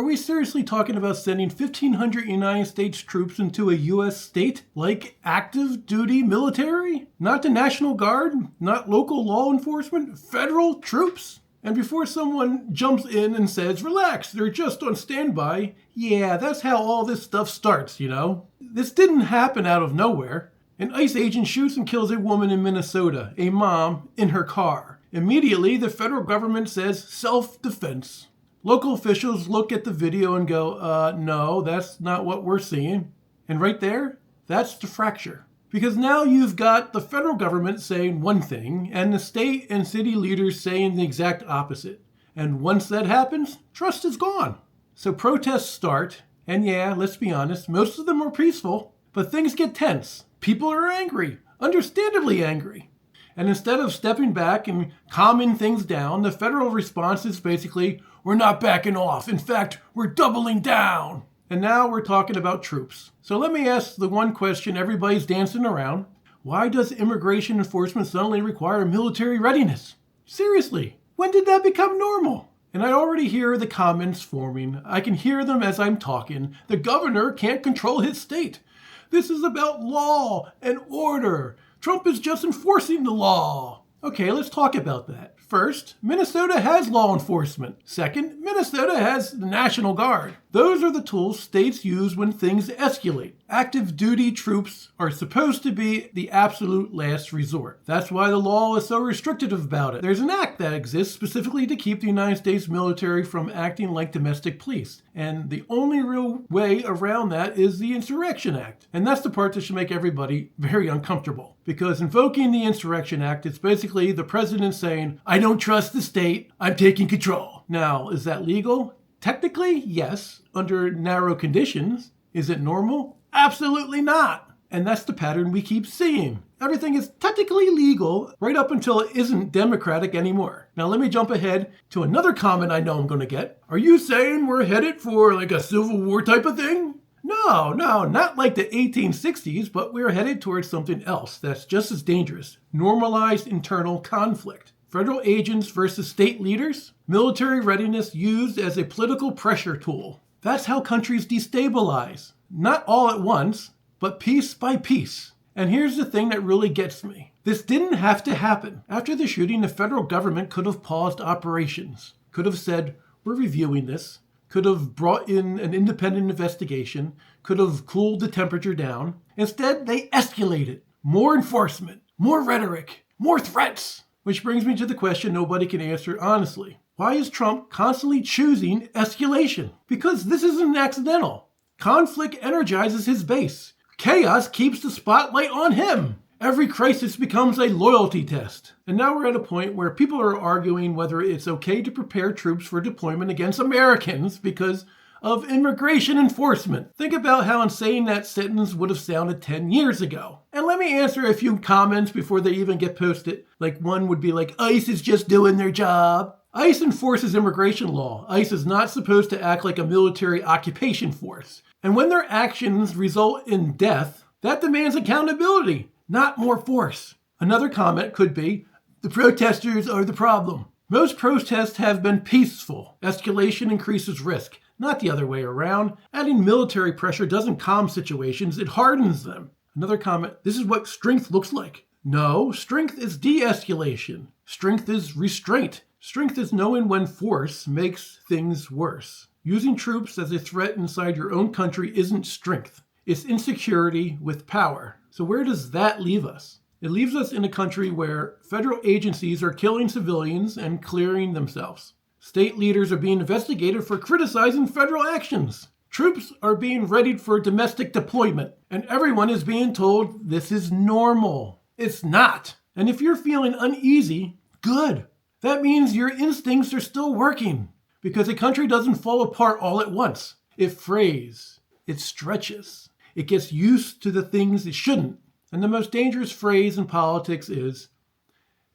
Are we seriously talking about sending 1,500 United States troops into a U.S. state like active duty military? Not the National Guard, not local law enforcement, federal troops? And before someone jumps in and says, relax, they're just on standby, yeah, that's how all this stuff starts, you know? This didn't happen out of nowhere. An ICE agent shoots and kills a woman in Minnesota, a mom, in her car. Immediately, the federal government says self-defense. Local officials look at the video and go, no, that's not what we're seeing. And right there, that's the fracture. Because now you've got the federal government saying one thing and the state and city leaders saying the exact opposite. And once that happens, trust is gone. So protests start, and yeah, let's be honest, most of them are peaceful, but things get tense. People are angry, understandably angry. And instead of stepping back and calming things down, the federal response is basically, we're not backing off. In fact, we're doubling down. And now we're talking about troops. So let me ask the one question everybody's dancing around. Why does immigration enforcement suddenly require military readiness? Seriously, when did that become normal? And I already hear the comments forming. I can hear them as I'm talking. The governor can't control his state. This is about law and order. Trump is just enforcing the law. Okay, let's talk about that. First, Minnesota has law enforcement. Second, Minnesota has the National Guard. Those are the tools states use when things escalate. Active duty troops are supposed to be the absolute last resort. That's why the law is so restrictive about it. There's an act that exists specifically to keep the United States military from acting like domestic police. And the only real way around that is the Insurrection Act. And that's the part that should make everybody very uncomfortable. Because invoking the Insurrection Act, it's basically the president saying, I don't trust the state, I'm taking control. Now, is that legal? Technically, yes, under narrow conditions. Is it normal? Absolutely not. And that's the pattern we keep seeing. Everything is technically legal right up until it isn't democratic anymore. Now let me jump ahead to another comment I know I'm going to get. Are you saying we're headed for like a civil war type of thing? No, not like the 1860s, but we're headed towards something else that's just as dangerous. Normalized internal conflict. Federal agents versus state leaders. Military readiness used as a political pressure tool. That's how countries destabilize. Not all at once, but piece by piece. And here's the thing that really gets me. This didn't have to happen. After the shooting, the federal government could have paused operations. Could have said, we're reviewing this. Could have brought in an independent investigation. Could have cooled the temperature down. Instead, they escalated. More enforcement, more rhetoric, more threats. Which brings me to the question nobody can answer honestly. Why is Trump constantly choosing escalation? Because this isn't accidental. Conflict energizes his base. Chaos keeps the spotlight on him. Every crisis becomes a loyalty test. And now we're at a point where people are arguing whether it's okay to prepare troops for deployment against Americans because of immigration enforcement. Think about how insane that sentence would have sounded 10 years ago. And let me answer a few comments before they even get posted. Like one would be like, ICE is just doing their job. ICE enforces immigration law. ICE is not supposed to act like a military occupation force. And when their actions result in death, that demands accountability, not more force. Another comment could be, the protesters are the problem. Most protests have been peaceful. Escalation increases risk, not the other way around. Adding military pressure doesn't calm situations, it hardens them. Another comment, this is what strength looks like. No, strength is de-escalation. Strength is restraint. Strength is knowing when force makes things worse. Using troops as a threat inside your own country isn't strength. It's insecurity with power. So where does that leave us? It leaves us in a country where federal agencies are killing civilians and clearing themselves. State leaders are being investigated for criticizing federal actions. Troops are being readied for domestic deployment. And everyone is being told this is normal. It's not. And if you're feeling uneasy, good. That means your instincts are still working. Because a country doesn't fall apart all at once. It frays. It stretches. It gets used to the things it shouldn't. And the most dangerous phrase in politics is,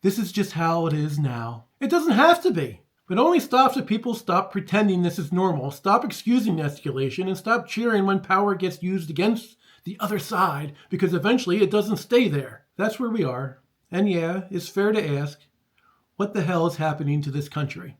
this is just how it is now. It doesn't have to be. It only stops if people stop pretending this is normal, stop excusing escalation, and stop cheering when power gets used against the other side, because eventually it doesn't stay there. That's where we are. And yeah, it's fair to ask, what the hell is happening to this country?